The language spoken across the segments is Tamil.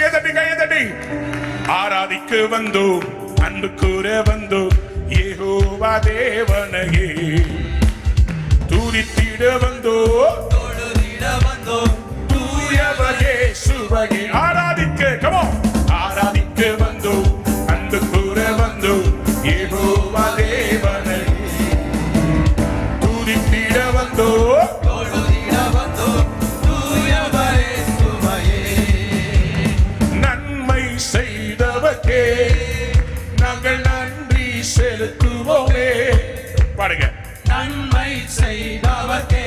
கையதட்டி ஆராதிக்க வந்தோம், அன்பு கூற வந்தோம், யெகோவா தேவனையே துதித்திட வந்தோம், தொழுதிட வந்தோம், தூயவரே சுவையே ஆராதிக்க. come on, ஆராதிக்க வந்தோம், அன்பு கூற வந்தோம், யெகோவா தேவனையே துதித்திட வந்தோம், தொழுதிட வந்தோம், தூயவரே சுவையே. நன்மை செய்தவர்க்கே நாங்கள் நன்றி செலுத்துவோமே. பாருங்க. நன்மை செய்தவர்க்கே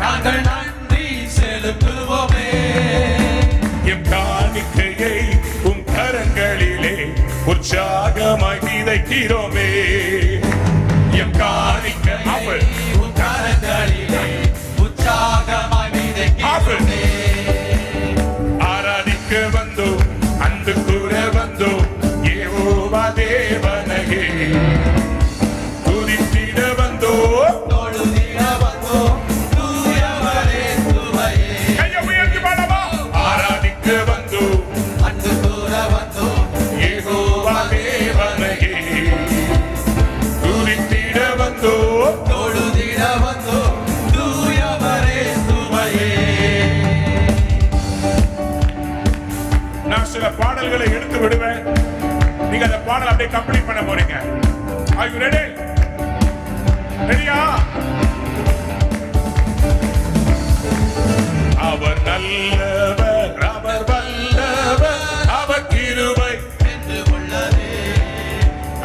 நாங்கள் நன்றி செலுத்துவோமே. எம் காணிக்கையை உம் கரங்களிலே உற்சாகமாய் விதைக்கிறோமே. எம் காணிக்கை உம் கரங்களிலே உற்சாகமாய் விதைக்கிறோமே. ஆராதிக்க வந்தோம், அன்பு கூற வந்தோம், யெகோவா தேவனையே துதித்திட வந்தோம், தொழுதிட வந்தோம், தூயவரே சுவையே. கையை உயர்த்தி பாடவா. ஆராதிக்க வந்தோம், அன்பு கூற வந்தோம், யெகோவா தேவனையே துதித்திட வந்தோம், தொழுதிட வந்தோம், தூயவரே சுவையே. நான் சில பாடல்களை எடுத்து விடுவேன், நீங்க அந்த பாடல் அப்படியே கம்ப்ளீட் பண்ண போறீங்க. Are you ready? ரெடியா? அவர் நல்லவர், அவர் வல்லவர், அவர் கிருபை என்று உள்ளதே.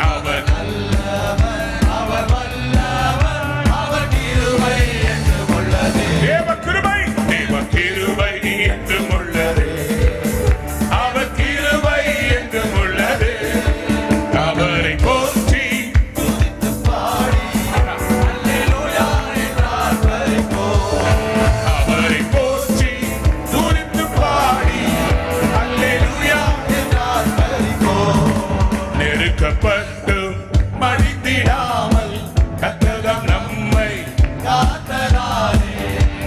அவர் நல்லவர், அவர் வல்லவர், அவர் கிருபை என்று உள்ளதே. தேவ கிருபை என்றும் உள்ளது, அவர் கிருபை என்றும் உள்ளது. அவரை போற்றி துதித்து பாடி அல்லேலூயா என்றார் பரிபூரண. அவரை போற்றி துதித்து பாடி அல்லேலூயா என்றார் பரிபூரண. நெருக்கப்பட்டும் மடித்திடாமல் கர்த்தர் நம்மை காத்ததானே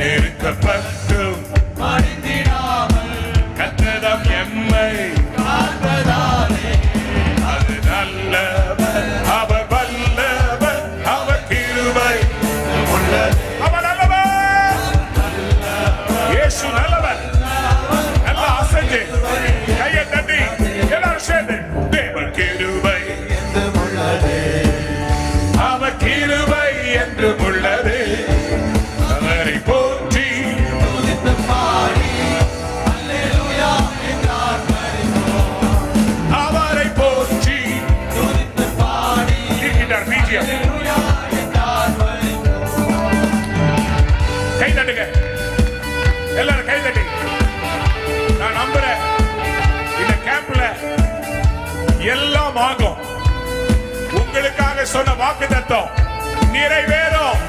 நெருக்கப்பட்டும் மடிந்திடாமல் கர்த்தர் எம்மை காத்ததானே. அது நல்லவர், அவர் வல்லவர், அவர் கிருபை உள்ளதே. அவர் நல்லவர், இயேசு நல்லவர். நல்லா அசைஞ்சு கையை தட்டி எல்லாரும் சேர்ந்து தேவன் கிருபை, என்று உள்ளதே. அவர் கிருபை என்று உள்ளது. அவரை போற்றி துதித்து பாடி அல்லேலூயா என்றார் பரிபூரண. அவரை போற்றி துதித்து பாடி இருக்கிறார். பிஜிஎம் அல்லேலூயா என்றார் பரிபூரண. கை தட்டுங்க, எல்லாரும் கை தட்டி. நான் நம்புறேன் இந்த கேம்ப்ல எல்லாம் ஆகும். உங்களுக்காக சொன்ன வாக்குத்தத்தம் நிறைவேறும்.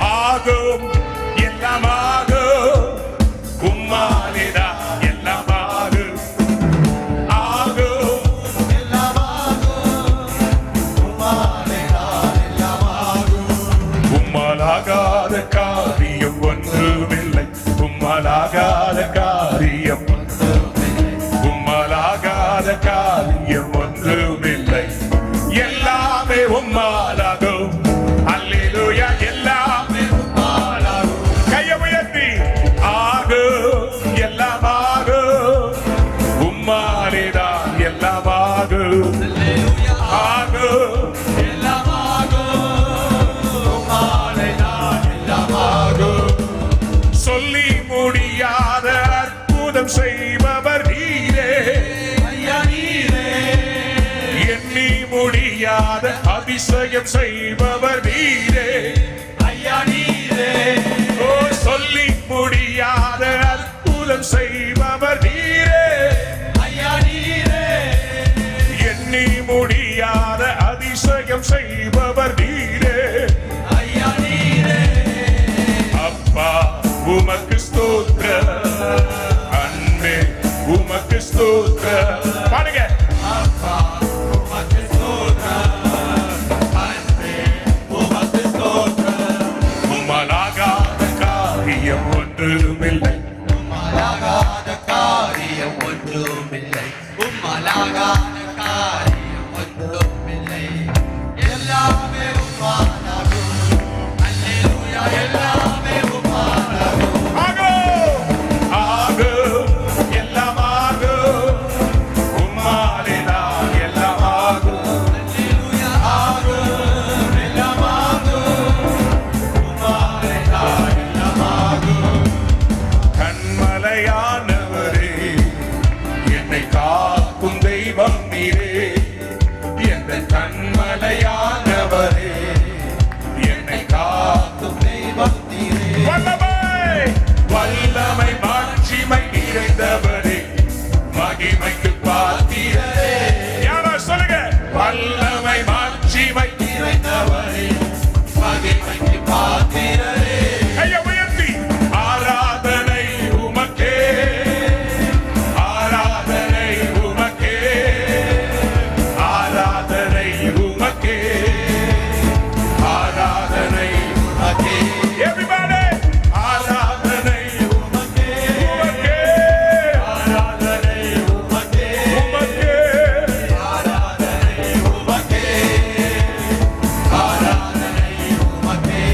ஆகும், எல்லாம் ஆகும், உம்மாலேதான் எல்லாம் ஆகும். ஆகும், எல்லாமாகும், உம்மாலேதான் எல்லாமாகும். உம்மாலாகாத காரியம் ஒன்றுமில்லை, உம்மாலாகாத காரியம், உம்மாலாகாத காரியம் ஒன்றுமில்லை. எல்லாமே உம்மாலாகும். அல்லேலூயா, எல்லாமே உம்மாலாகும். கையை உயர்த்தி ஆகும், எல்லாம் ஆகும், உம்மாலேதான் எல்லாம் ஆகும். அல்லேலூயா ஆகும், எல்லாமாகும், உம்மாலேதான் எல்லாமாகும். சொல்லி முடியாத அற்புதம் செய்பவர் நீரே, ஐயா நீரே. எண்ணி முடியாத அதிசயம் செய்பவர் நீரே. ஐயா நீரே. ஓ, சொல்லி முடியாத அற்புதம் செய்பவர் நீரே, ஐயா நீரே. எண்ணி முடியாத அதிசயம் செய்பவர் நீரே. ஐயா நீரே. அப்பா உமக்கு ஸ்தோத்திரம், அன்பே உமக்கு ஸ்தோத்திரம். பாடுங்க. அப்பா உமக்கு ஸ்தோத்திரம், அன்பே உமக்கு ஸ்தோத்திரம். உம்மலாகாத காரியம் ஒன்றுமில்லை, உம்மாலாகாத காரியம் ஆகாத காரியம் ஒன்றுமில்லை எல்லாமே உம்மாலாகும் அல்லேலூயா எல்லாமே உம்மாலாகும் ஆகும் எல்லாம் ஆகும் உம்மாலே தான் எல்லாம் ஆகும் அல்லேலூயா ஆகும் எல்லாம் ஆகும் உம்மாலே தான் எல்லாம் ஆகும் கண்மலையானவரே என்னை காக்கும் தெய்வம் நீரே எந்த கண்மலையானவரே என்னை காக்கும் தெய்வம் நீரே வல்லமை மாட்சிமை நிறைந்தவரே மகிமைக்கு பாத்திரரே யாரா சொல்லுங்க வல்லமை மாட்சிமை நிறைந்தவரே மகிமைக்கு பாத்திரரே கையை உயர்த்தி ஆராதனை உமக்கே ஆராதனை உமக்கே ஆராதனை உமக்கே ஆராதனை உமக்கே everybody ஆராதனை உமக்கே உமக்கே ஆராதனை உமக்கே உமக்கே ஆராதனை உமக்கே ஆராதனை உமக்கே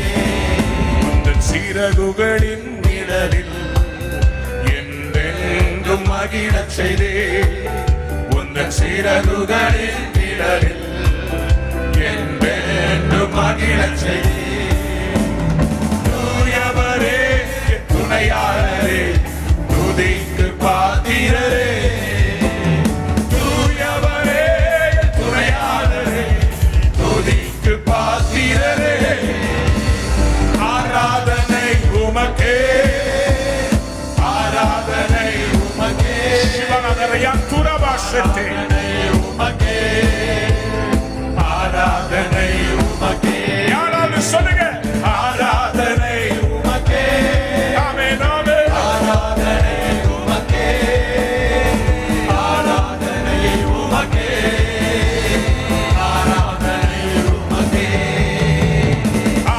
உந்தன் சிறகுகளின் நிழலில் என்றென்றும் மகிழச் செய்தே உந்தன் சிறகுகளின் நிழலில் என்றென்றும் மகிழச் செய்தே தூயவரே என் துணையாளரே துதிக்கு பாத்திரரே தூயவரே என் துணையாளரே துதிக்கு பாத்திரரே ஆராதனை உமக்கே ஆராதனை உமக்கே சிவனதரையா துரபாசத்தே உமக்கே ஆராதனை உமக்கே யாராவது சொல்லுங்க ஆராதனை உமக்கே நாமே நாமே ஆராதனை உமக்கே ஆராதனை உமக்கே ஆராதனை உமக்கே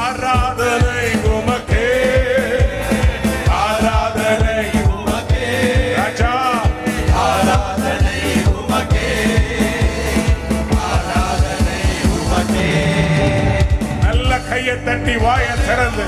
ஆராதனை உமக்கே ஆராதனை உமக்கே ராஜா ஆராதனை உமக்கே ஆராதனை உமக்கே நல்ல கையை தட்டி வாயை திறந்து